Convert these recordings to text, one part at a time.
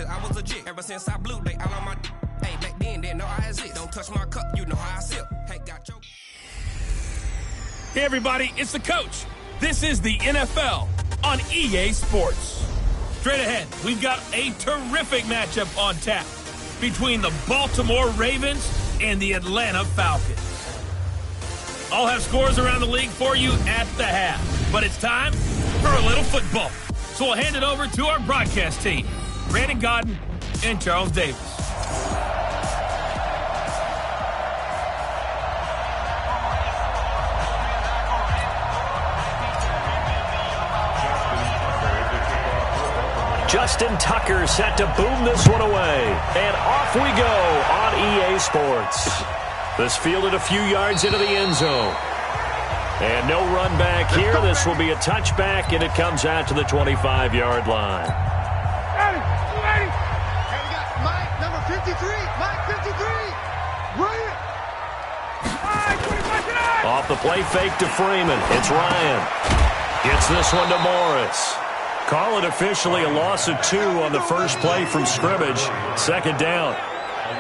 cause I was legit. Ever since I blew, they all on my hey, back then, didn't know I exist. Don't touch my cup, you know how I sip. Hey, got your... Hey, everybody, it's the coach. This is the NFL on EA Sports. Straight ahead, we've got a terrific matchup on tap between the Baltimore Ravens and the Atlanta Falcons. I'll have scores around the league for you at the half, but it's time for a little football. So we'll hand it over to our broadcast team, Brandon Godden and Charles Davis. Justin Tucker set to boom this one away. And off we go on EA Sports. This fielded a few yards into the end zone. And no run back here. This will be a touchback, and it comes out to the 25-yard line. Ready. Hey, we got Mike, number 53. Mike, 53. Brilliant. Off the play fake to Freeman. It's Ryan. Gets this one to Morris. Call it officially a loss of 2 on the first play from scrimmage. Second down.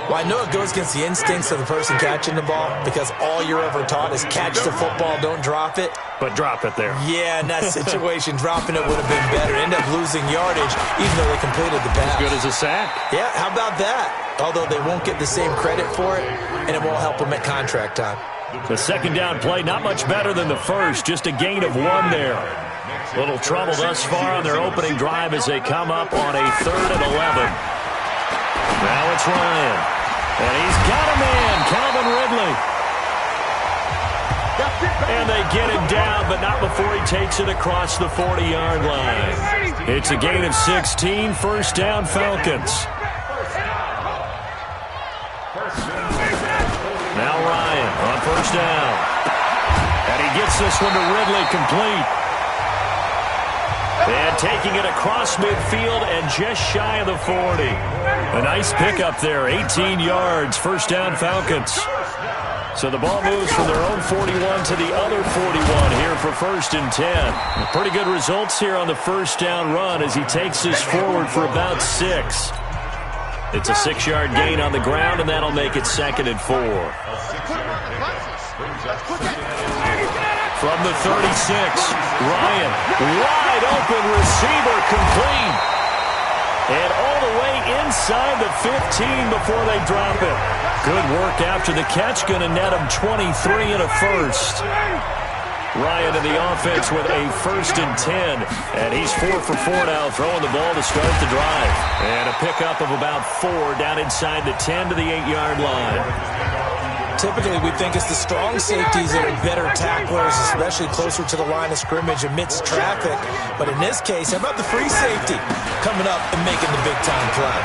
Well, I know it goes against the instincts of the person catching the ball because all you're ever taught is catch the football, don't drop it. But drop it there. Yeah, in that situation, dropping it would have been better. End up losing yardage even though they completed the pass. As good as a sack. Yeah, how about that? Although they won't get the same credit for it, and it won't help them at contract time. The second down play, not much better than the first. Just a gain of 1 there. Little trouble thus far on their opening drive as they come up on a 3rd and 11. Now it's Ryan. And he's got a man, Calvin Ridley. And they get him down, but not before he takes it across the 40-yard line. It's a gain of 16, first down Falcons. Now Ryan on first down. And he gets this one to Ridley complete. And taking it across midfield and just shy of the 40. A nice pickup there, 18 yards, first down Falcons. So the ball moves from their own 41 to the other 41 here for 1st and 10. Pretty good results here on the first down run as he takes this forward for about 6. It's a 6-yard gain on the ground, and that'll make it 2nd and 4. From the 36, Ryan, wide open receiver, complete. And all the way inside the 15 before they drop it. Good work after the catch, going to net him 23 and a first. Ryan in the offense with a 1st and 10. And he's 4 for 4 now, throwing the ball to start the drive. And a pickup of about 4 down inside the 10 to the 8-yard line. Typically, we think it's the strong safeties that are better tacklers, especially closer to the line of scrimmage amidst traffic. But in this case, how about the free safety coming up and making the big-time play?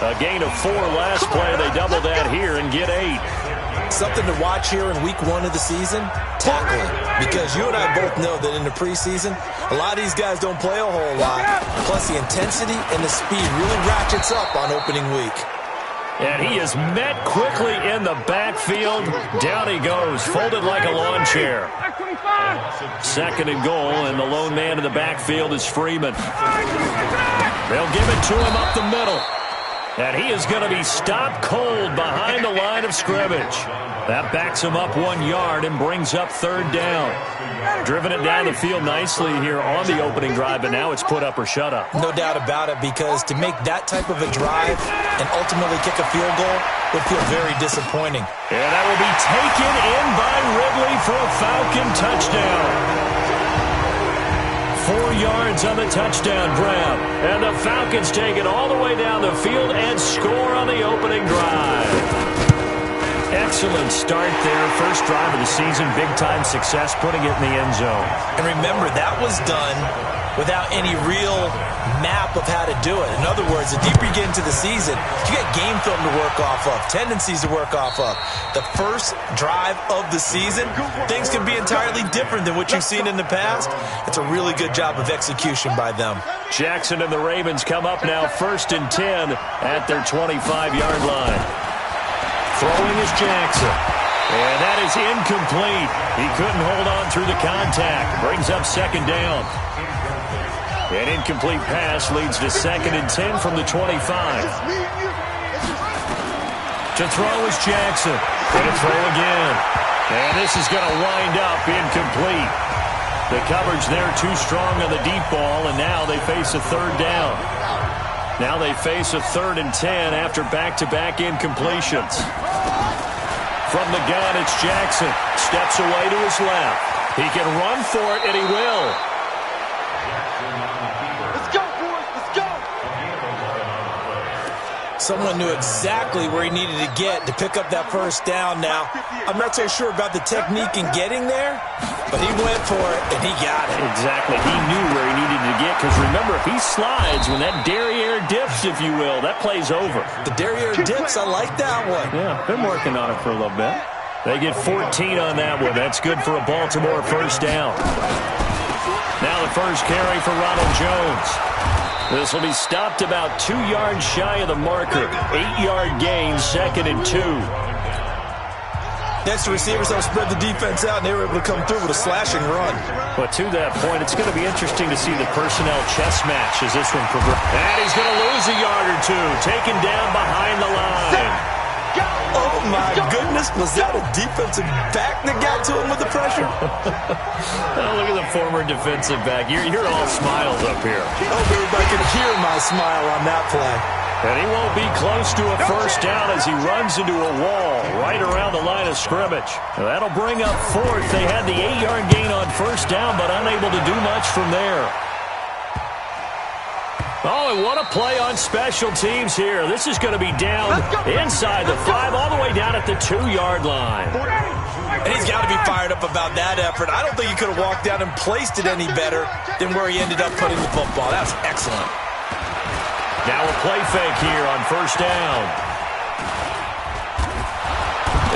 A gain of 4 last play. They double that here and get 8. Something to watch here in week 1 of the season, tackling. Because you and I both know that in the preseason, a lot of these guys don't play a whole lot. Plus, the intensity and the speed really ratchets up on opening week. And he is met quickly in the backfield. Down he goes, folded like a lawn chair. 2nd and goal, and the lone man in the backfield is Freeman. They'll give it to him up the middle. And he is going to be stopped cold behind the line of scrimmage. That backs him up 1 yard and brings up 3rd down. Driven it down the field nicely here on the opening drive, but now it's put up or shut up. No doubt about it, because to make that type of a drive and ultimately kick a field goal would feel very disappointing. And that will be taken in by Ridley for a Falcon touchdown. 4 yards on the touchdown grab. And the Falcons take it all the way down the field and score on the opening drive. Excellent start there. First drive of the season. Big-time success, putting it in the end zone. And remember, that was done without any real map of how to do it. In other words, the deeper you get into the season, you get game film to work off of, tendencies to work off of. The first drive of the season, things can be entirely different than what you've seen in the past. It's a really good job of execution by them. Jackson and the Ravens come up now 1st and 10 at their 25-yard line. Throwing is Jackson. And that is incomplete. He couldn't hold on through the contact. Brings up 2nd down. An incomplete pass leads to 2nd and 10 from the 25. To throw is Jackson. Going to throw again. And this is going to wind up incomplete. The coverage there too strong on the deep ball, and now they face a 3rd down. Now they face a 3rd and 10 after back-to-back incompletions. From the gun, it's Jackson. Steps away to his left. He can run for it, and he will. Let's go, boys. Let's go. Someone knew exactly where he needed to get to pick up that 1st down now. I'm not so sure about the technique in getting there, but he went for it, and he got it. Exactly. He knew where he needed to get, because remember, if he slides, when that derriere dips, if you will, that play's over. The derriere dips, I like that one. Yeah, been working on it for a little bit. They get 14 on that one. That's good for a Baltimore 1st down. Now the first carry for Ronald Jones. This will be stopped about 2 yards shy of the marker. 8-yard gain, 2nd and 2. Next, the receivers have spread the defense out, and they were able to come through with a slashing run. But to that point, it's going to be interesting to see the personnel chess match as this one progresses. And he's going to lose a yard or two, taken down behind the line. Oh, my goodness. Was that a defensive back that got to him with the pressure? Oh, look at the former defensive back. You're all smiles up here. I hope everybody can hear my smile on that play. And he won't be close to a 1st down as he runs into a wall right around the line of scrimmage. That'll bring up 4th. They had the 8-yard gain on 1st down, but unable to do much from there. Oh, and what a play on special teams here. This is going to be down inside the 5, all the way down at the 2-yard line. And he's got to be fired up about that effort. I don't think he could have walked down and placed it any better than where he ended up putting the football. That's excellent. Now a play fake here on 1st down.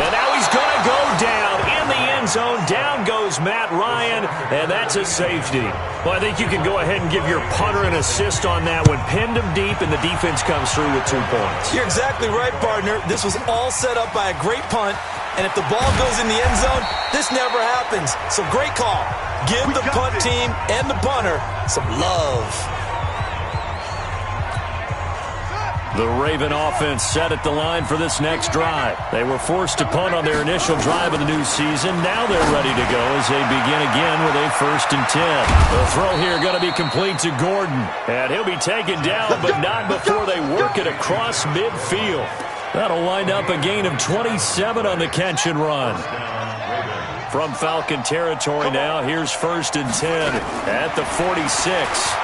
And now he's going to go down in the end zone. Down goes Matt Ryan, and that's a safety. Well, I think you can go ahead and give your punter an assist on that one. Pinned him deep, and the defense comes through with 2 points. You're exactly right, partner. This was all set up by a great punt, and if the ball goes in the end zone, this never happens. So great call. Give the punt team and the punter some love. The Raven offense set at the line for this next drive. They were forced to punt on their initial drive of the new season. Now they're ready to go as they begin again with a 1st and 10. The throw here going to be complete to Gordon. And he'll be taken down, but not before they work it across midfield. That'll wind up a gain of 27 on the catch and run. From Falcon territory now, here's 1st and 10 at the 46.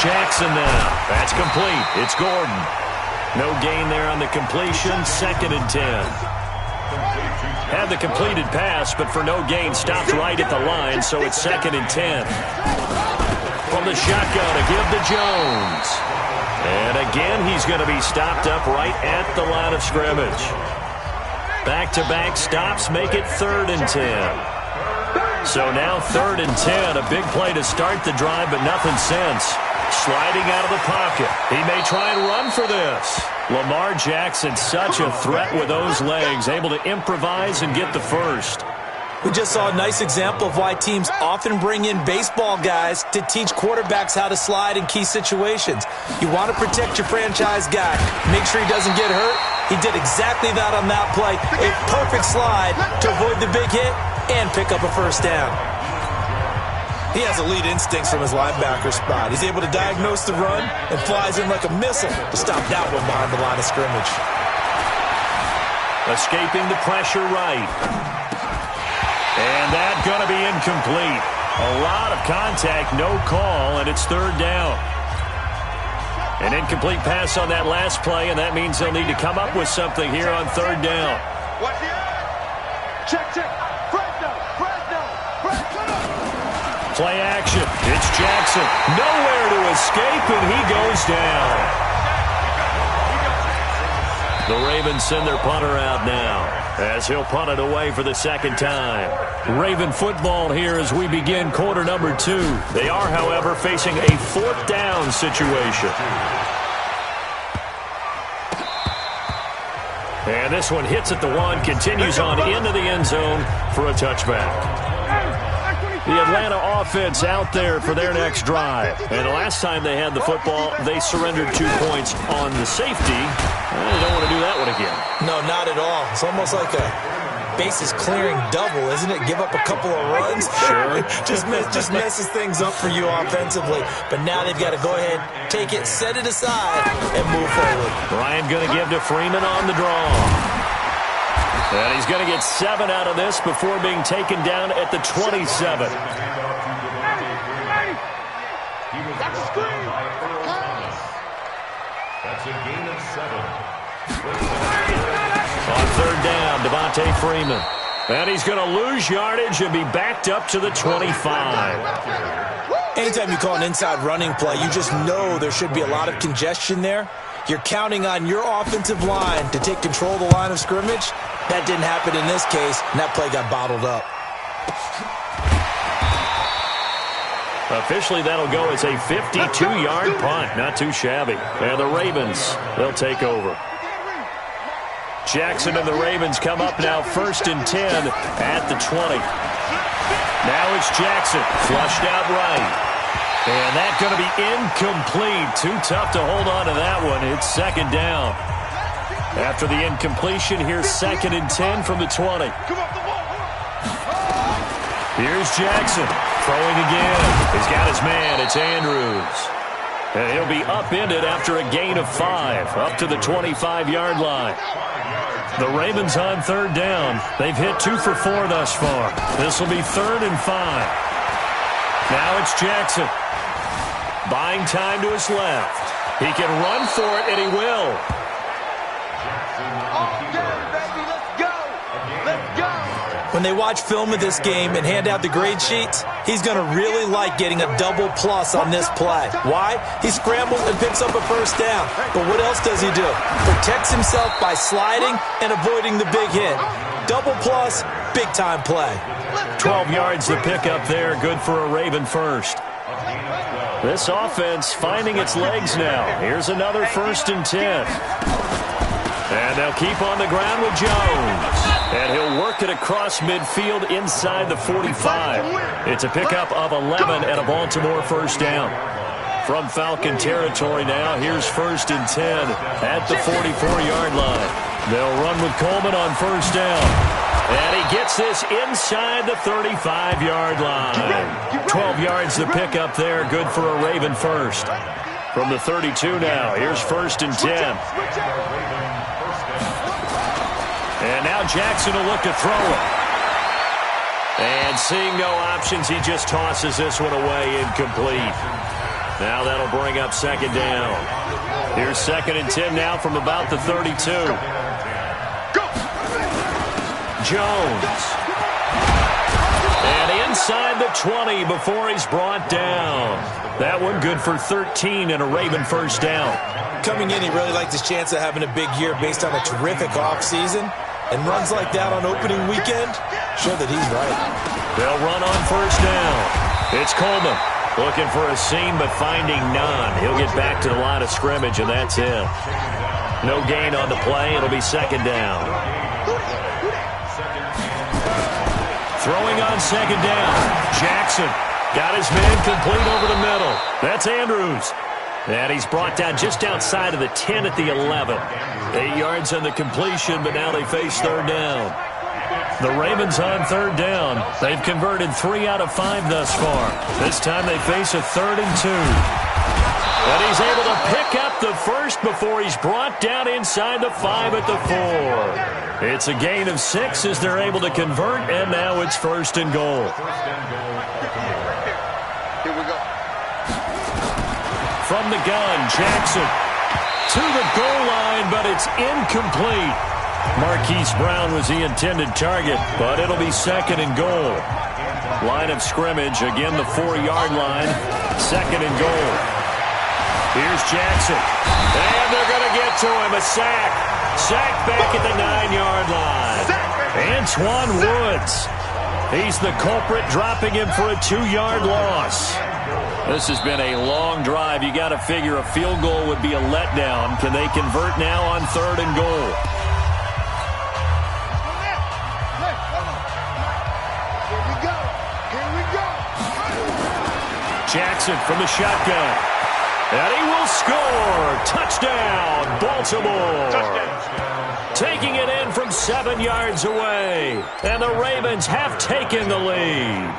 Jackson now. That's complete. It's Gordon. No gain there on the completion. 2nd and 10. Had the completed pass, but for no gain, stopped right at the line, so it's 2nd and 10. From the shotgun to give to Jones. And again, he's going to be stopped up right at the line of scrimmage. Back-to-back stops make it 3rd and 10. So now 3rd and 10. A big play to start the drive, but nothing since. Sliding out of the pocket. He may try and run for this. Lamar Jackson, such a threat with those legs, able to improvise and get the 1st. We just saw a nice example of why teams often bring in baseball guys to teach quarterbacks how to slide in key situations. You want to protect your franchise guy. Make sure he doesn't get hurt. He did exactly that on that play. A perfect slide to avoid the big hit and pick up a 1st down. He has elite instincts from his linebacker spot. He's able to diagnose the run and flies in like a missile to stop that one behind the line of scrimmage. Escaping the pressure right. And that's going to be incomplete. A lot of contact, no call, and it's 3rd down. An incomplete pass on that last play, and that means they'll need to come up with something here on 3rd down. Watch the eye. Check. Fresno. Play action. It's Jackson. Nowhere to escape, and he goes down. The Ravens send their punter out now as he'll punt it away for the 2nd time. Raven football here as we begin quarter number 2. They are, however, facing a 4th down situation. And this one hits at the 1, continues on into the end zone for a touchback. The Atlanta offense out there for their next drive. And the last time they had the football, they surrendered 2 points on the safety. They don't want to do that one again. No, not at all. It's almost like a bases clearing double, isn't it? Give up a couple of runs. Sure. just messes things up for you offensively. But now they've got to go ahead, take it, set it aside, and move forward. Ryan going to give to Freeman on the draw. And he's going to get 7 out of this before being taken down at the 27. That's a screen. That's a gain of 7. On third down, Devontae Freeman. And he's going to lose yardage and be backed up to the 25. Anytime you call an inside running play, you just know there should be a lot of congestion there. You're counting on your offensive line to take control of the line of scrimmage. That didn't happen in this case, and that play got bottled up. Officially, that'll go as a 52-yard punt. Not too shabby. And the Ravens, they'll take over. Jackson and the Ravens come up now 1st and 10 at the 20. Now it's Jackson, flushed out right. And that's going to be incomplete. Too tough to hold on to that one. It's 2nd down. After the incompletion, here's 2nd and 10 from the 20. Here's Jackson, throwing again. He's got his man. It's Andrews. And he'll be upended after a gain of 5, up to the 25-yard line. The Ravens on 3rd down. They've hit 2 for 4 thus far. This will be 3rd and 5. Now it's Jackson. Buying time to his left. He can run for it, and he will. When they watch film of this game and hand out the grade sheets, he's going to really like getting a double plus on this play. Why? He scrambles and picks up a 1st down. But what else does he do? Protects himself by sliding and avoiding the big hit. Double plus, big-time play. 12 yards to pick up there. Good for a Raven first. This offense finding its legs now. Here's another 1st and 10. And they'll keep on the ground with Jones. And he'll work it across midfield inside the 45. It's a pickup of 11 and a Baltimore 1st down. From Falcon territory now, here's 1st and 10 at the 44-yard line. They'll run with Coleman on 1st down. And he gets this inside the 35-yard line. 12 yards to pick up there, good for a Raven first. From the 32 now, here's 1st and 10. And now Jackson will look to throw it. And seeing no options, he just tosses this one away, incomplete. Now that'll bring up 2nd down. Here's 2nd and 10 now from about the 32. Jones. And inside the 20 before he's brought down. That one good for 13 and a Raven 1st down. Coming in, he really liked his chance of having a big year based on a terrific offseason. And runs like that on opening weekend show that he's right. They'll run on 1st down. It's Coleman looking for a seam but finding none. He'll get back to the line of scrimmage, and that's it. No gain on the play. It'll be 2nd down. Throwing on 2nd down. Jackson got his man complete over the middle. That's Andrews. And he's brought down just outside of the 10 at the 11. 8 yards on the completion, but now they face 3rd down. The Ravens on 3rd down. They've converted 3 out of 5 thus far. This time they face a 3rd and 2. And he's able to pick up the first before he's brought down inside the 5 at the 4. It's a gain of 6 as they're able to convert, and now it's 1st and goal. Here we go. From the gun, Jackson to the goal line, but it's incomplete. Marquise Brown was the intended target, but it'll be 2nd and goal. Line of scrimmage, again the 4-yard line, 2nd and goal. Here's Jackson, and they're going to get to him, a sack. Sack back at the 9-yard line. Antoine Woods, he's the culprit, dropping him for a 2-yard loss. This has been a long drive. You got to figure a field goal would be a letdown. Can they convert now on 3rd and goal? Here we go. Here we go. Jackson from the shotgun. And he will score. Touchdown, Baltimore. Touchdown. Taking it in from 7 yards away. And the Ravens have taken the lead.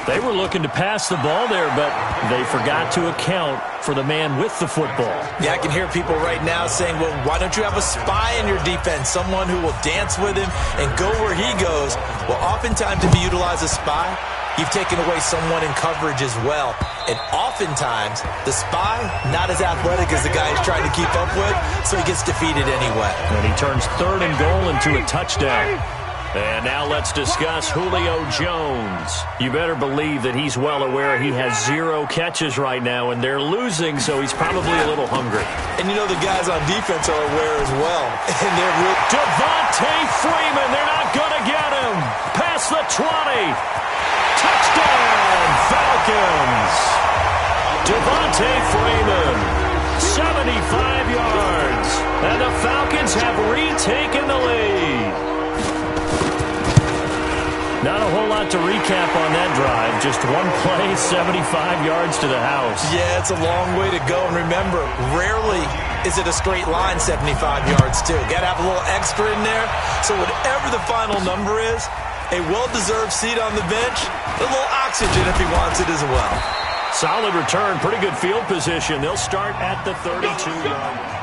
They were looking to pass the ball there, but they forgot to account for the man with the football. Yeah, I can hear people right now saying, well, why don't you have a spy in your defense, someone who will dance with him and go where he goes? Well, oftentimes if you utilize a spy, you've taken away someone in coverage as well. And oftentimes, the spy, not as athletic as the guy he's trying to keep up with, so he gets defeated anyway. And he turns 3rd and goal into a touchdown. And now let's discuss Julio Jones. You better believe that he's well aware he has 0 catches right now, and they're losing, so he's probably a little hungry. And you know the guys on defense are aware as well. And they're real. Devontae Freeman, they're not going to get him. Past the 20. Touchdown, Falcons. Devontae Freeman, 75 yards. And the Falcons have retaken the lead. Not a whole lot to recap on that drive. Just one play, 75 yards to the house. Yeah, it's a long way to go. And remember, rarely is it a straight line 75 yards, too. Got to have a little extra in there. So whatever the final number is, a well-deserved seat on the bench, a little oxygen if he wants it as well. Solid return, pretty good field position. They'll start at the 32-yard line.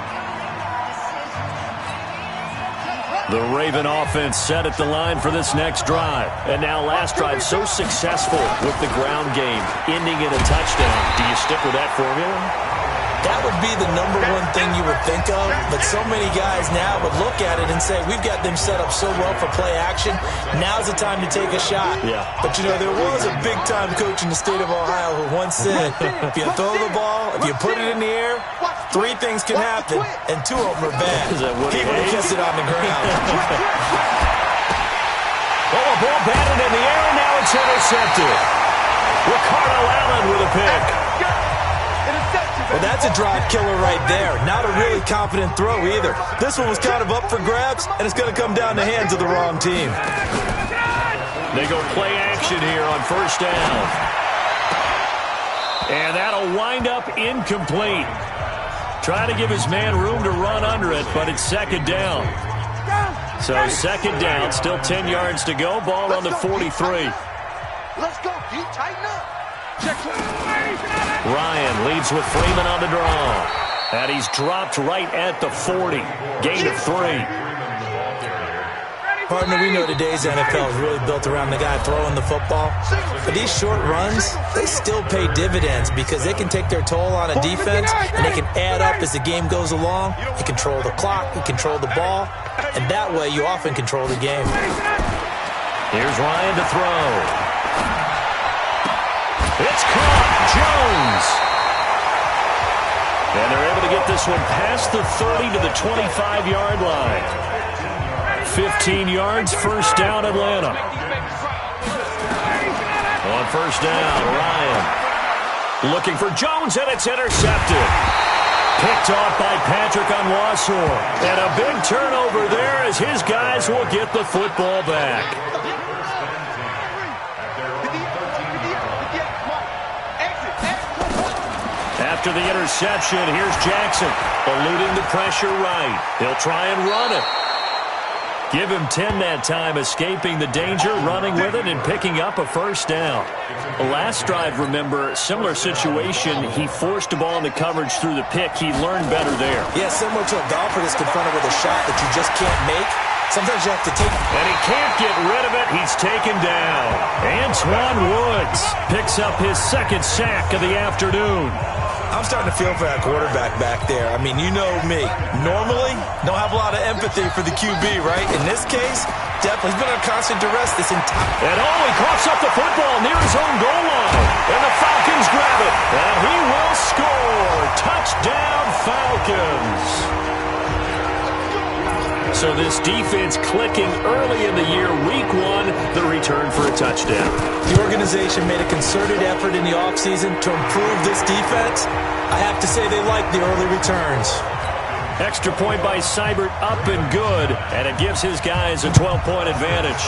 The Raven offense set at the line for this next drive. And now last drive so successful with the ground game, ending in a touchdown. Do you stick with that formula? That would be the number one thing you would think of, but so many guys now would look at it and say, we've got them set up so well for play action, now's the time to take a shot. Yeah. But, you know, there was a big-time coach in the state of Ohio who once said, if you throw the ball, if you put it in the air, 3 things can happen, and 2 of them are bad. People will kiss it on the ground. Oh, a ball batted in the air, and now it's intercepted. Ricardo Allen with a pick. Well, that's a drive killer right there. Not a really confident throw either. This one was kind of up for grabs, and it's going to come down the hands of the wrong team. They go play action here on 1st down. And that'll wind up incomplete. Trying to give his man room to run under it, but it's 2nd down. So 2nd down, still 10 yards to go. Ball on the 43. Let's go, D. Tighten up. Ryan leads with Freeman on the draw. And he's dropped right at the 40. Gain of 3. Partner, we know today's NFL is really built around the guy throwing the football. But these short runs, they still pay dividends because they can take their toll on a defense, and they can add up as the game goes along. You control the clock, you control the ball, and that way you often control the game. Here's Ryan to throw. It's caught. Jones. And they're able to get this one past the 30 to the 25-yard line. 15 yards, 1st down, Atlanta. On 1st down, Ryan looking for Jones, and it's intercepted. Picked off by Patrick Onwuasor. And a big turnover there as his guys will get the football back. After the interception, here's Jackson, eluding the pressure right. He'll try and run it. Give him 10 that time, escaping the danger, running with it, and picking up a 1st down. The last drive, remember, similar situation. He forced the ball into coverage through the pick. He learned better there. Yeah, similar to a golfer that's confronted with a shot that you just can't make. Sometimes you have to take it. And he can't get rid of it. He's taken down. Antoine Woods picks up his 2nd sack of the afternoon. I'm starting to feel for that quarterback back there. I mean, you know me. Normally, don't have a lot of empathy for the QB, right? In this case, definitely he's been under constant duress this entire... And he coughs up the football near his own goal line. And the Falcons grab it. And he will score. Touchdown, Falcons. So this defense clicking early in the year. Week 1, the return for a touchdown. The organization made a concerted effort in the offseason to improve this defense. I have to say they like the early returns. Extra point by Seibert, up and good. And it gives his guys a 12-point advantage.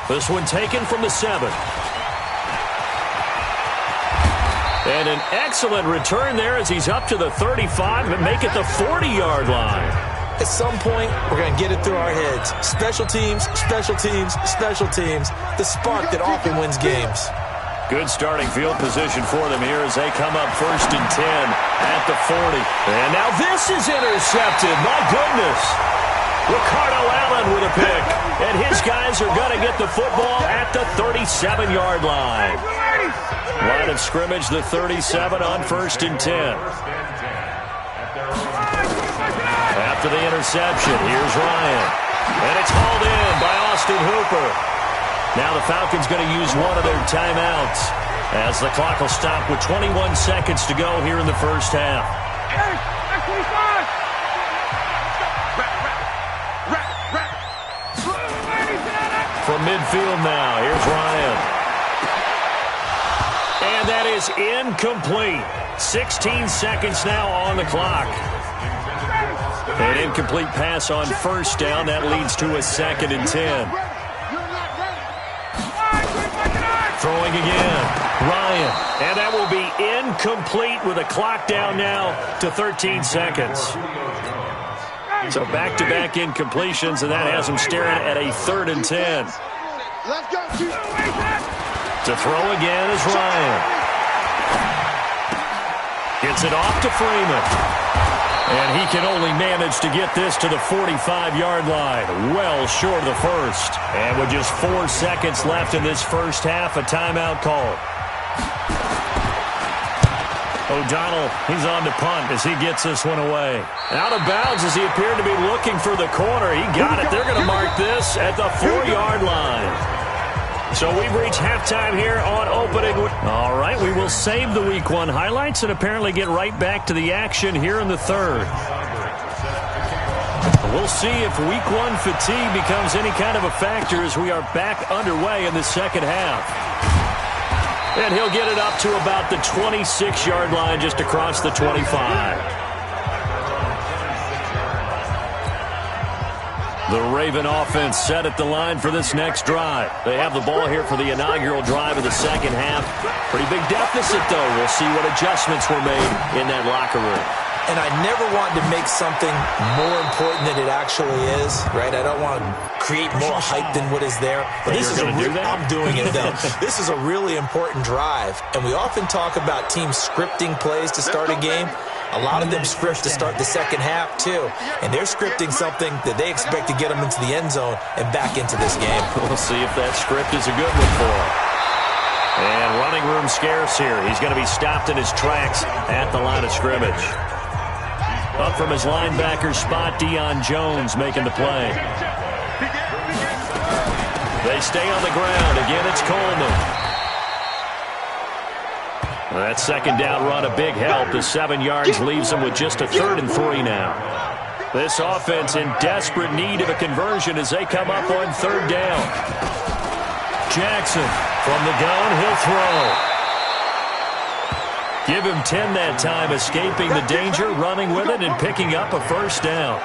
This one taken from the 7. And an excellent return there as he's up to the 35 and make it the 40-yard line. At some point, we're going to get it through our heads. Special teams, special teams, special teams. The spark that often wins games. Good starting field position for them here as they come up 1st and 10 at the 40. And now this is intercepted. My goodness. Ricardo Allen with a pick. And his guys are going to get the football at the 37-yard line. Line of scrimmage, the 37 on 1st and 10. After the interception, here's Ryan. And it's hauled in by Austin Hooper. Now the Falcons going to use one of their timeouts as the clock will stop with 21 seconds to go here in the first half. From midfield now, here's Ryan. And that is incomplete. 16 seconds now on the clock. An incomplete pass on 1st down. That leads to a 2nd and 10. Throwing again. Ryan. And that will be incomplete with a clock down now to 13 seconds. So back-to-back incompletions, and that has him staring at a 3rd and 10. Let's go. To throw again is Ryan. Gets it off to Freeman. And he can only manage to get this to the 45-yard line. Well short of the first. And with just 4 seconds left in this first half, a timeout call. O'Donnell, he's on to punt as he gets this one away. Out of bounds as he appeared to be looking for the corner. He got it. They're going to mark this at the 4-yard line. So we've reached halftime here on opening. All right, we will save the Week 1 highlights and apparently get right back to the action here in the 3rd. We'll see if Week 1 fatigue becomes any kind of a factor as we are back underway in the second half. And he'll get it up to about the 26-yard line just across the 25. The Raven offense set at the line for this next drive. They have the ball here for the inaugural drive of the second half. Pretty big deficit, though. We'll see what adjustments were made in that locker room. And I never want to make something more important than it actually is, right? I don't want to create more hype than what is there. But this is I'm doing it, though. This is a really important drive. And we often talk about teams scripting plays to start a game. A lot of them script to start the second half, too. And they're scripting something that they expect to get them into the end zone and back into this game. We'll see if that script is a good one for them. And running room scarce here. He's going to be stopped in his tracks at the line of scrimmage. Up from his linebacker spot, Deion Jones making the play. They stay on the ground. Again, it's Coleman. That second down run, a big help. The 7 yards leaves them with just a 3rd and 3 now. This offense in desperate need of a conversion as they come up on 3rd down. Jackson from the gun, he'll throw. Give him 10 that time, escaping the danger, running with it, and picking up a 1st down.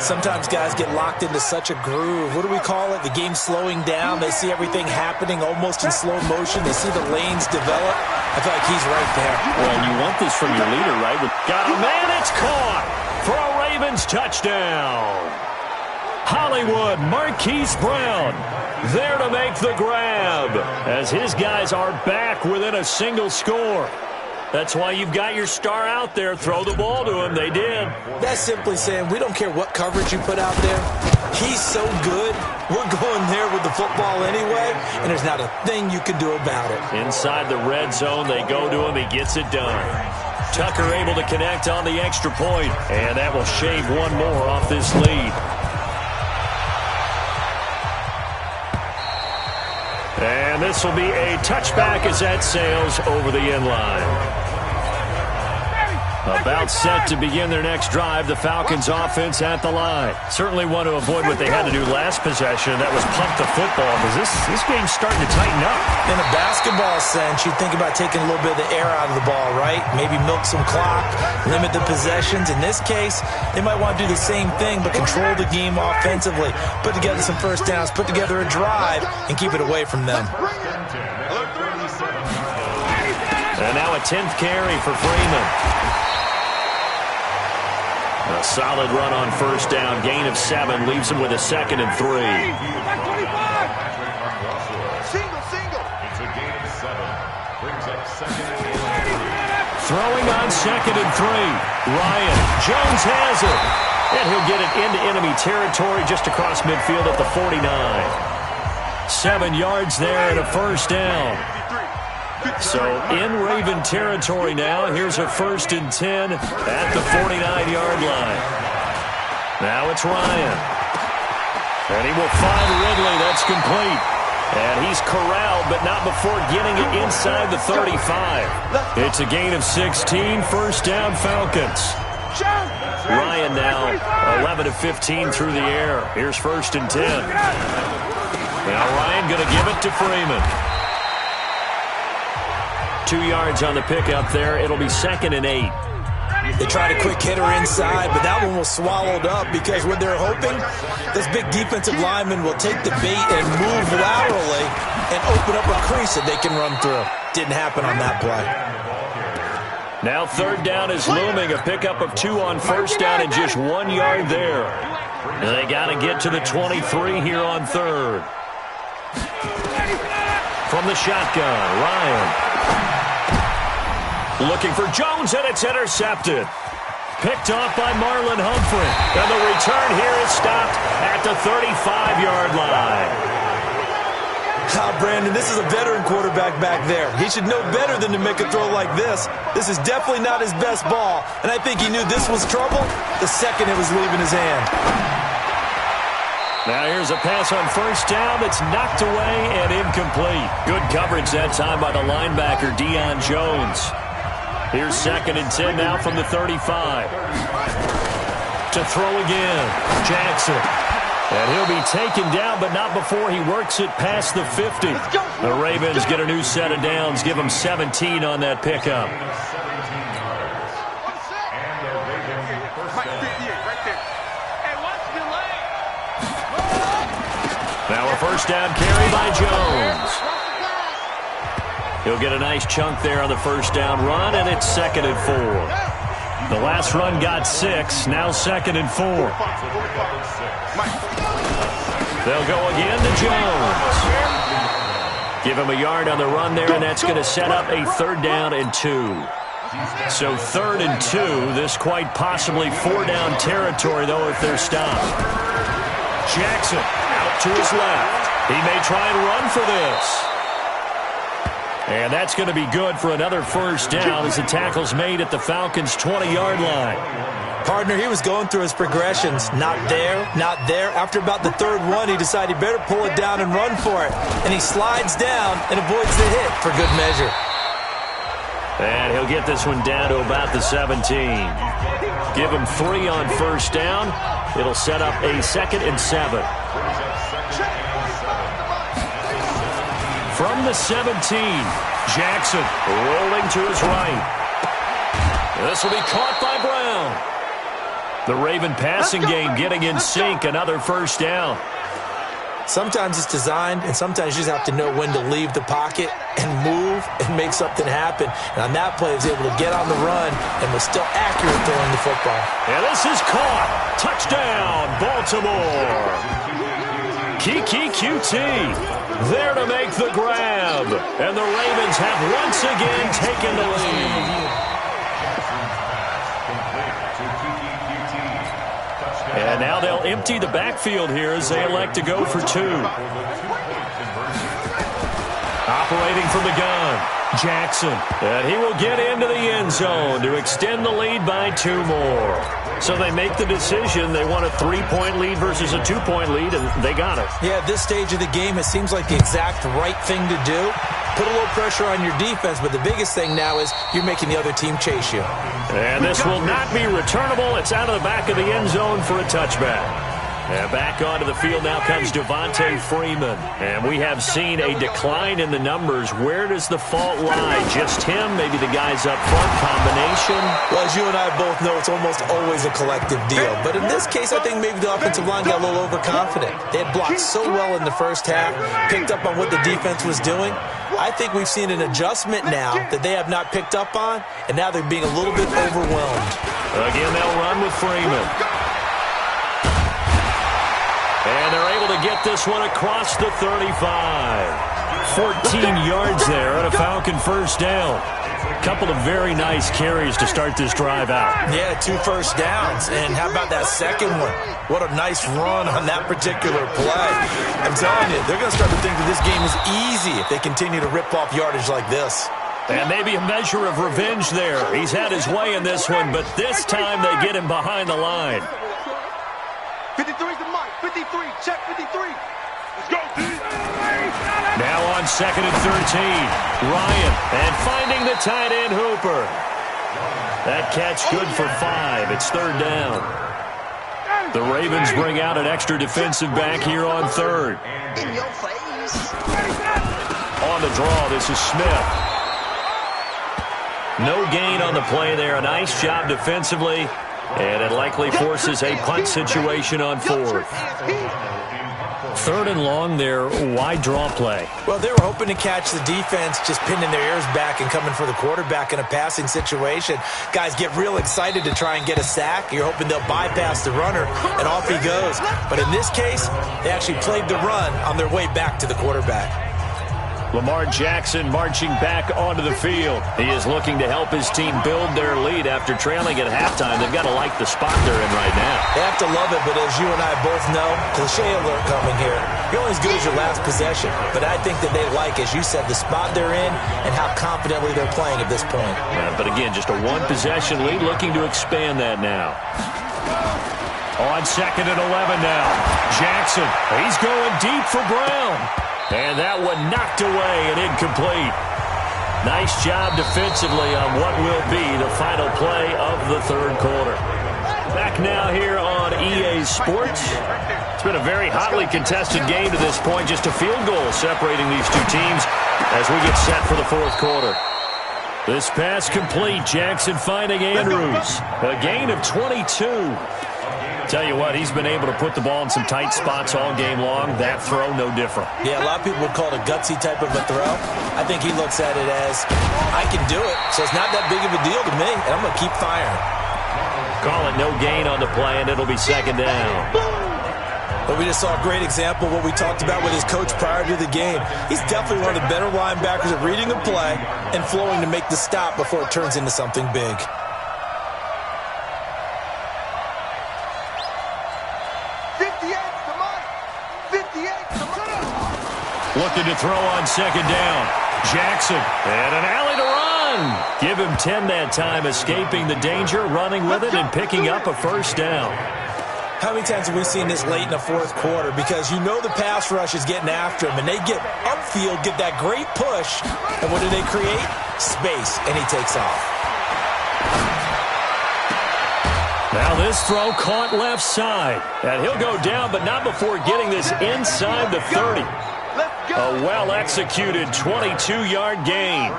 Sometimes guys get locked into such a groove. What do we call it? The game's slowing down. They see everything happening almost in slow motion. They see the lanes develop. I feel like he's right there. Well, you want this from your leader, right? Got a man, it's caught for a Ravens touchdown. Hollywood, Marquise Brown there to make the grab as his guys are back within a single score. That's why you've got your star out there. Throw the ball to him. They did. That's simply saying we don't care what coverage you put out there. He's so good. We're going there with the football anyway, and there's not a thing you can do about it. Inside the red zone, they go to him. He gets it done. Tucker able to connect on the extra point, and that will shave one more off this lead. And this will be a touchback as that sails over the end line. About set to begin their next drive, the Falcons offense at the line. Certainly want to avoid what they had to do last possession. That was pump the football, because this game's starting to tighten up. In a basketball sense, you think about taking a little bit of the air out of the ball, right? Maybe milk some clock, limit the possessions. In this case, they might want to do the same thing, but control the game offensively. Put together some first downs, put together a drive, and keep it away from them. And now a 10th carry for Freeman. A solid run on first down. Gain of 7 leaves him with a 2nd and 3. Single. It's a gain of 7. Brings up 2nd and 8. Throwing on 2nd and 3. Ryan. Jones has it. And he'll get it into enemy territory just across midfield at the 49. 7 yards there and a first down. So in Raven territory now. Here's a 1st and 10 at the 49-yard line. Now it's Ryan. And he will find Ridley. That's complete. And he's corralled, but not before getting it inside the 35. It's a gain of 16. First down, Falcons. Ryan now 11 of 15 through the air. Here's 1st and 10. Now Ryan going to give it to Freeman. 2 yards on the pickup there. It'll be 2nd and 8. They tried a quick hitter inside, but that one was swallowed up because what they're hoping, this big defensive lineman will take the bait and move laterally and open up a crease that they can run through. Didn't happen on that play. Now 3rd down is looming. A pickup of 2 on first down and just 1 yard there. And they got to get to the 23 here on 3rd. From the shotgun, Ryan. Looking for Jones, and it's intercepted. Picked off by Marlon Humphrey. And the return here is stopped at the 35-yard line. Brandon, this is a veteran quarterback back there. He should know better than to make a throw like this. This is definitely not his best ball, and I think he knew this was trouble the second it was leaving his hand. Now here's a pass on first down that's knocked away and incomplete. Good coverage that time by the linebacker, Deion Jones. Here's 2nd and 10 now from the 35. To throw again, Jackson. And he'll be taken down, but not before he works it past the 50. The Ravens get a new set of downs, give them 17 on that pickup. Now a first down carry by Jones. He'll get a nice chunk there on the first down run, and it's 2nd and 4. The last run got 6, now 2nd and 4. They'll go again to Jones. Give him a yard on the run there, and that's going to set up a 3rd down and 2. So 3rd and 2, this quite possibly 4-down territory, though, if they're stopped. Jackson out to his left. He may try and run for this. And that's going to be good for another first down as the tackle's made at the Falcons' 20-yard line. Partner, he was going through his progressions. Not there, not there. After about the 3rd one, he decided he better pull it down and run for it. And he slides down and avoids the hit for good measure. And he'll get this one down to about the 17. Give him 3 on first down. It'll set up a 2nd and 7. From the 17, Jackson rolling to his right. This will be caught by Brown. The Raven passing game getting in sync, another first down. Sometimes it's designed, and sometimes you just have to know when to leave the pocket and move and make something happen. And on that play, he was able to get on the run and was still accurate throwing the football. And this is caught. Touchdown, Baltimore. Kiki QT there to make the grab. And the Ravens have once again taken the lead. And now they'll empty the backfield here as they elect to go for 2. Operating from the gun, Jackson. And he will get into the end zone to extend the lead by 2 more. So they make the decision. They want a 3-point lead versus a 2-point lead, and they got it. Yeah, at this stage of the game, it seems like the exact right thing to do. put a little pressure on your defense, but the biggest thing now is you're making the other team chase you. And this will not be returnable. It's out of the back of the end zone for a touchback. And back onto the field now comes Devontae Freeman. And we have seen a decline in the numbers. Where does the fault lie? Just him? Maybe the guys up front? Combination? Well, as you and I both know, it's almost always a collective deal. But in this case, I think maybe the offensive line got a little overconfident. They had blocked so well in the first half, picked up on what the defense was doing. I think we've seen an adjustment now that they have not picked up on, and now they're being a little bit overwhelmed. Again, they'll run with Freeman. And they're able to get this one across the 35. 14 yards there on a Falcon first down. A couple of very nice carries to start this drive out. Yeah, 2 first downs. And how about that second one? What a nice run on that particular play. I'm telling you, they're going to start to think that this game is easy if they continue to rip off yardage like this. And maybe a measure of revenge there. He's had his way in this one, but this time they get him behind the line. 53's the mic. 53. Check 53. Let's go, D. Now on 2nd and 13. Ryan. And finding the tight end Hooper. That catch good for 5. It's 3rd down. The Ravens bring out an extra defensive back here on 3rd. In your face. On the draw, this is Smith. No gain on the play there. A nice job defensively. And it likely forces a punt situation on 4th. 3rd and long there. Wide draw play. Well, they were hoping to catch the defense just pinning their ears back and coming for the quarterback in a passing situation. Guys get real excited to try and get a sack. You're hoping they'll bypass the runner, and off he goes. But in this case, they actually played the run on their way back to the quarterback. Lamar Jackson marching back onto the field. He is looking to help his team build their lead after trailing at halftime. They've got to like the spot they're in right now. They have to love it, but as you and I both know, cliche alert coming here. You're only as good as your last possession. But I think that they like, as you said, the spot they're in and how confidently they're playing at this point. But again, just a 1-possession lead, looking to expand that now. On 2nd and 11 now. Jackson, he's going deep for Brown. And that one knocked away and incomplete. Nice job defensively on what will be the final play of the 3rd quarter. Back now here on EA Sports. It's been a very hotly contested game to this point. Just a field goal separating these two teams as we get set for the 4th quarter. This pass complete. Jackson finding Andrews. A gain of 22. Tell you what, he's been able to put the ball in some tight spots all game long. That throw, no different. Yeah, a lot of people would call it a gutsy type of a throw. I think he looks at it as, I can do it, so it's not that big of a deal to me, and I'm going to keep firing. Call it no gain on the play, and it'll be 2nd down. But we just saw a great example of what we talked about with his coach prior to the game. He's definitely one of the better linebackers at reading a play and flowing to make the stop before it turns into something big. Looking to throw on 2nd down. Jackson, and an alley to run. Give him 10 that time, escaping the danger, running with it, and picking up a 1st down. How many times have we seen this late in the 4th quarter? Because you know the pass rush is getting after him, and they get upfield, get that great push, and what do they create? Space, and he takes off. Now this throw caught left side. And he'll go down, but not before getting this inside the 30. A well-executed 22-yard gain.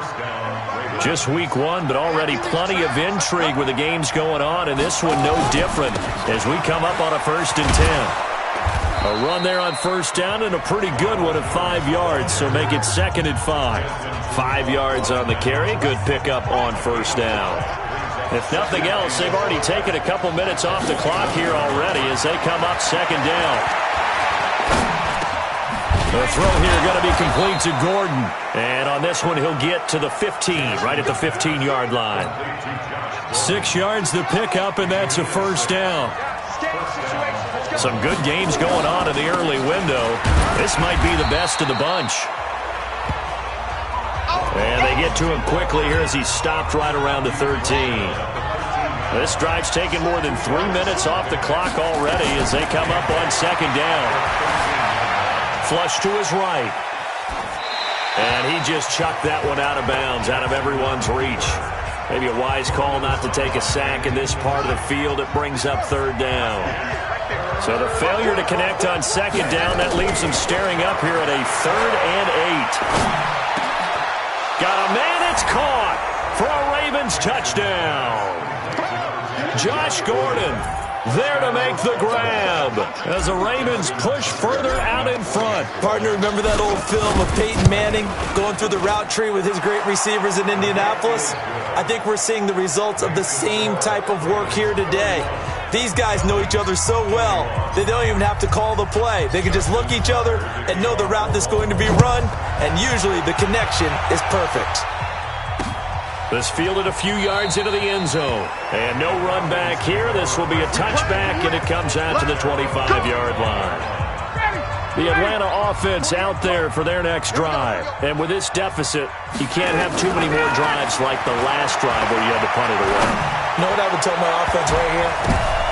Just week 1, but already plenty of intrigue with the games going on, and this one no different as we come up on a 1st and 10. A run there on 1st down and a pretty good one of 5 yards, so make it 2nd and 5. 5 yards on the carry, good pickup on 1st down. If nothing else, they've already taken a couple minutes off the clock here already as they come up 2nd down. The throw here going to be complete to Gordon. And on this one, he'll get to the 15, right at the 15-yard line. 6 yards the pickup, and that's a 1st down. Some good games going on in the early window. This might be the best of the bunch. And they get to him quickly here as he's stopped right around the 13. This drive's taken more than 3 minutes off the clock already as they come up on 2nd down. Flush to his right. And he just chucked that one out of bounds, out of everyone's reach. Maybe a wise call not to take a sack in this part of the field. It brings up third down. So the failure to connect on second down, that leaves them staring up here at a 3rd and 8. Got a man, it's caught for a Ravens touchdown. Josh Gordon there to make the grab as the Ravens push further out in front. Partner, remember that old film of Peyton Manning going through the route tree with his great receivers in Indianapolis? I think we're seeing the results of the same type of work here today. These guys know each other so well, they don't even have to call the play. They can just look each other and know the route that's going to be run, and usually the connection is perfect. This fielded a few yards into the end zone. And no run back here. This will be a touchback, and it comes out to the 25-yard line. The Atlanta offense out there for their next drive. And with this deficit, you can't have too many more drives like the last drive where you had to punt it away. You know what I would tell my offense right here?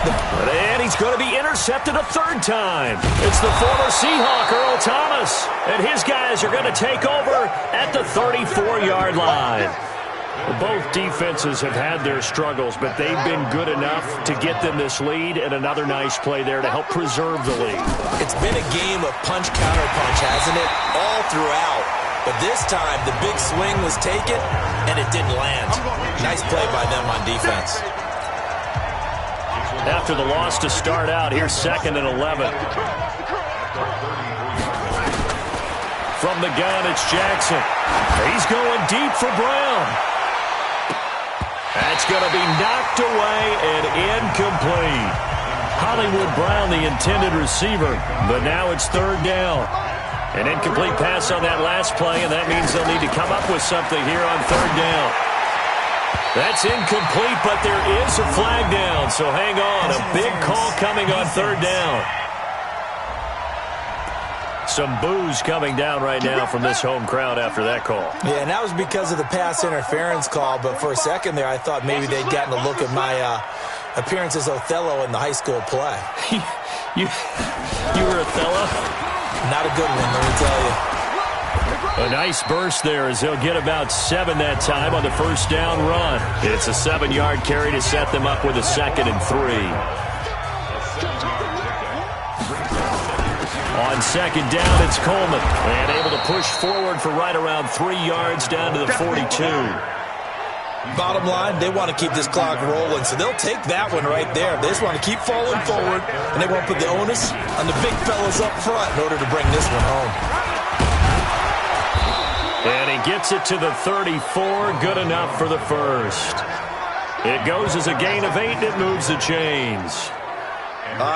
And he's going to be intercepted a 3rd time. It's the former Seahawk, Earl Thomas. And his guys are going to take over at the 34-yard line. Both defenses have had their struggles, but they've been good enough to get them this lead, and another nice play there to help preserve the lead. It's been a game of punch-counter-punch, hasn't it? All throughout. But this time, the big swing was taken, and it didn't land. Nice play by them on defense. After the loss to start out, here's 2nd and 11. From the gun, it's Jackson. He's going deep for Brown. That's going to be knocked away and incomplete. Hollywood Brown, the intended receiver, but now it's 3rd down. An incomplete pass on that last play, and that means they'll need to come up with something here on 3rd down. That's incomplete, but there is a flag down, so hang on. A big call coming on 3rd down. Some boos coming down right now from this home crowd after that call. Yeah, and that was because of the pass interference call, but for a second there I thought maybe they'd gotten a look at my appearance as Othello in the high school play. you were Othello? Not a good one, let me tell you. A nice burst there as they'll get about 7 that time on the 1st down run. It's a 7-yard carry to set them up with a 2nd and 3. On 2nd down, it's Coleman. And able to push forward for right around 3 yards down to the 42. Bottom line, they want to keep this clock rolling, so they'll take that one right there. They just want to keep falling forward, and they won't put the onus on the big fellas up front in order to bring this one home. And he gets it to the 34. Good enough for the 1st. It goes as a gain of 8, and it moves the chains.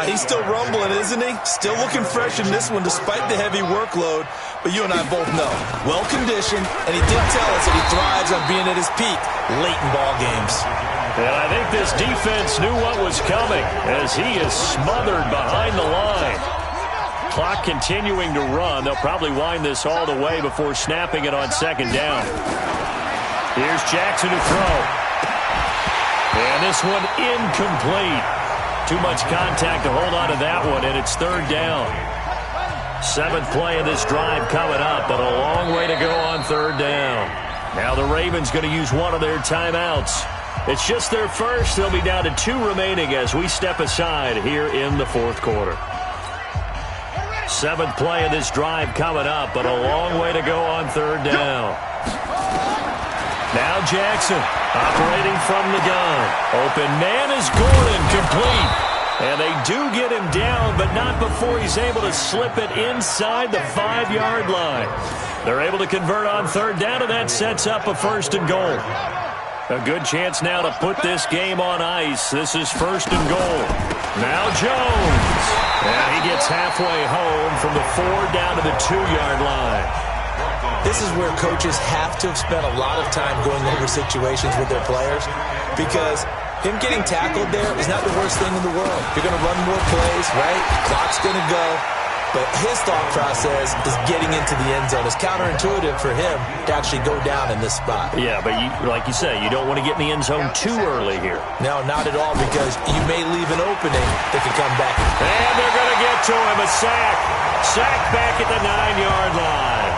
He's still rumbling, isn't he? Still looking fresh in this one despite the heavy workload. But you and I both know, well-conditioned, and he did tell us that he thrives on being at his peak late in ball games. And I think this defense knew what was coming as he is smothered behind the line. Clock continuing to run. They'll probably wind this all the way before snapping it on 2nd down. Here's Jackson to throw. And this one incomplete. Too much contact to hold on to that one, and it's 3rd down. 7th play of this drive coming up, but a long way to go on 3rd down. Now the Ravens going to use one of their timeouts. It's just their first. They'll be down to 2 remaining as we step aside here in the 4th quarter. 7th play of this drive coming up, but a long way to go on 3rd down. Now Jackson operating from the gun. Open man is Gordon, complete. And they do get him down, but not before he's able to slip it inside the 5-yard line. They're able to convert on 3rd down, and that sets up a 1st and goal. A good chance now to put this game on ice. This is 1st and goal. Now Jones. And he gets halfway home from the 4 down to the 2-yard line. This is where coaches have to have spent a lot of time going over situations with their players, because him getting tackled there is not the worst thing in the world. You're going to run more plays, right? Clock's going to go. But his thought process is getting into the end zone. It's counterintuitive for him to actually go down in this spot. Yeah, but like you say, you don't want to get in the end zone too early here. No, not at all, because you may leave an opening that can come back. And they're going to get to him, a sack. Sack back at the 9-yard line.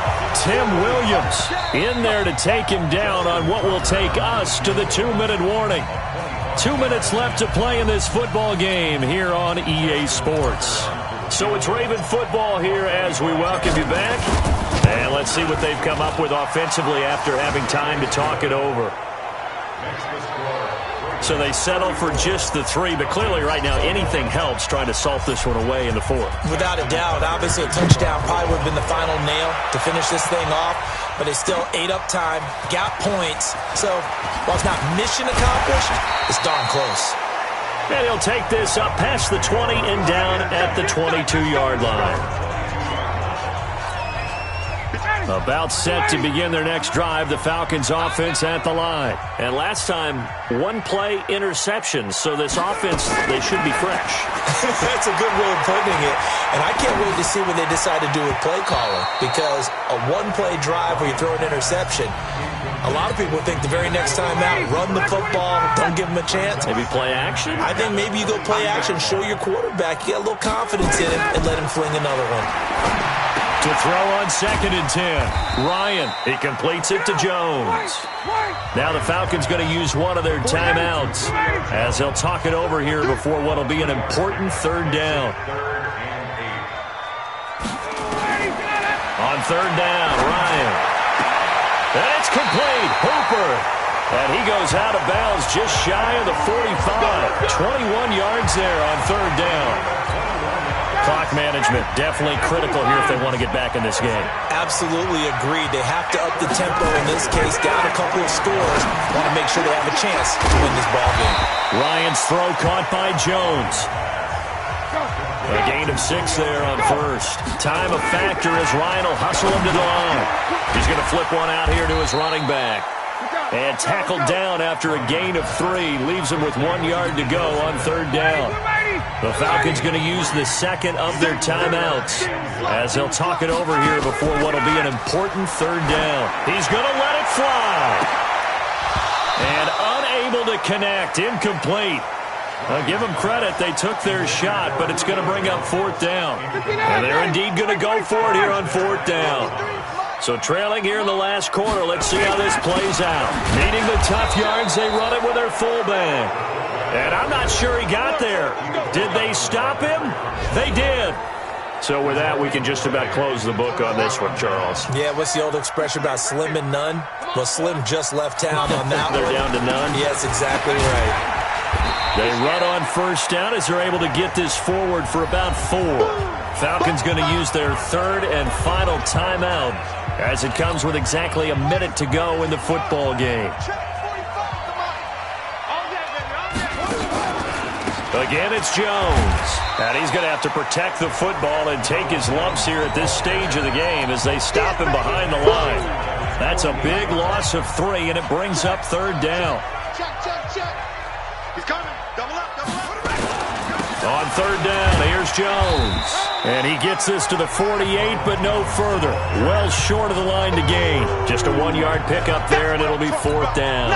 Tim Williams in there to take him down on what will take us to the 2-minute warning. 2 minutes left to play in this football game here on EA Sports. So it's Raven football here as we welcome you back. And let's see what they've come up with offensively after having time to talk it over. So they settle for just the 3, but clearly right now anything helps trying to salt this one away in the 4th. Without a doubt, obviously a touchdown probably would have been the final nail to finish this thing off, but they still ate up time, got points. So while it's not mission accomplished, it's darn close. And he'll take this up past the 20 and down at the 22-yard line. About set to begin their next drive, the Falcons offense at the line. And last time, 1-play interception, so this offense, they should be fresh. That's a good way of putting it. And I can't wait to see what they decide to do with play calling, because a 1-play drive where you throw an interception, a lot of people think the very next time out, run the football, don't give them a chance. Maybe play action? I think maybe you go play action, show your quarterback, you get a little confidence in him, and let him fling another one. To throw on 2nd and 10. Ryan, he completes it to Jones. Now the Falcons going to use one of their timeouts as they'll talk it over here before what will be an important 3rd down. On 3rd down, Ryan. And it's complete. Hooper. And he goes out of bounds just shy of the 45. 21 yards there on 3rd down. Clock management definitely critical here if they want to get back in this game. Absolutely agreed. They have to up the tempo in this case, down a couple of scores. Want to make sure they have a chance to win this ball game. Ryan's throw caught by Jones. A gain of 6 there on 1st. Time a factor as Ryan will hustle him to the line. He's going to flip one out here to his running back. And tackled down after a gain of 3. Leaves him with 1 yard to go on 3rd down. The Falcons going to use the 2nd of their timeouts as they'll talk it over here before what will be an important 3rd down. He's going to let it fly. And unable to connect. Incomplete. I'll give them credit. They took their shot, but it's going to bring up 4th down. And they're indeed going to go for it here on 4th down. So trailing here in the last quarter, let's see how this plays out. Needing the tough yards, they run it with their fullback. And I'm not sure he got there. Did they stop him? They did. So with that, we can just about close the book on this one, Charles. Yeah, what's the old expression about slim and none? Well, Slim just left town on that one. They're down to none? Yes, exactly right. They run on 1st down as they're able to get this forward for about 4. Falcons going to use their 3rd and final timeout as it comes with exactly a minute to go in the football game. Again, it's Jones. And he's going to have to protect the football and take his lumps here at this stage of the game as they stop him behind the line. That's a big loss of 3, and it brings up 3rd down. Check. He's coming. Double up. On 3rd down, here's Jones. And he gets this to the 48, but no further. Well short of the line to gain. Just a 1-yard pickup there, and it'll be 4th down.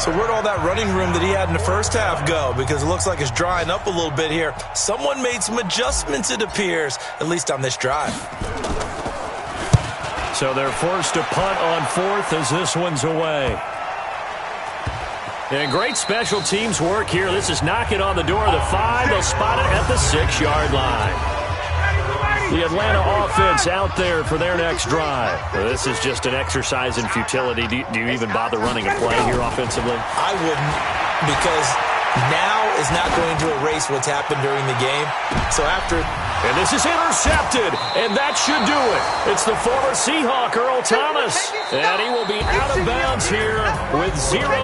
So where'd all that running room that he had in the first half go? Because it looks like it's drying up a little bit here. Someone made some adjustments, it appears, at least on this drive. So they're forced to punt on 4th as this one's away. And great special teams work here. This is knocking on the door of the 5. They'll spot it at the 6-yard line. The Atlanta offense out there for their next drive. Well, this is just an exercise in futility. Do you even bother running a play here offensively? I wouldn't, because now is not going to erase what's happened during the game. So after... And this is intercepted, and that should do it. It's the former Seahawk, Earl Thomas. And he will be out of bounds here with 0.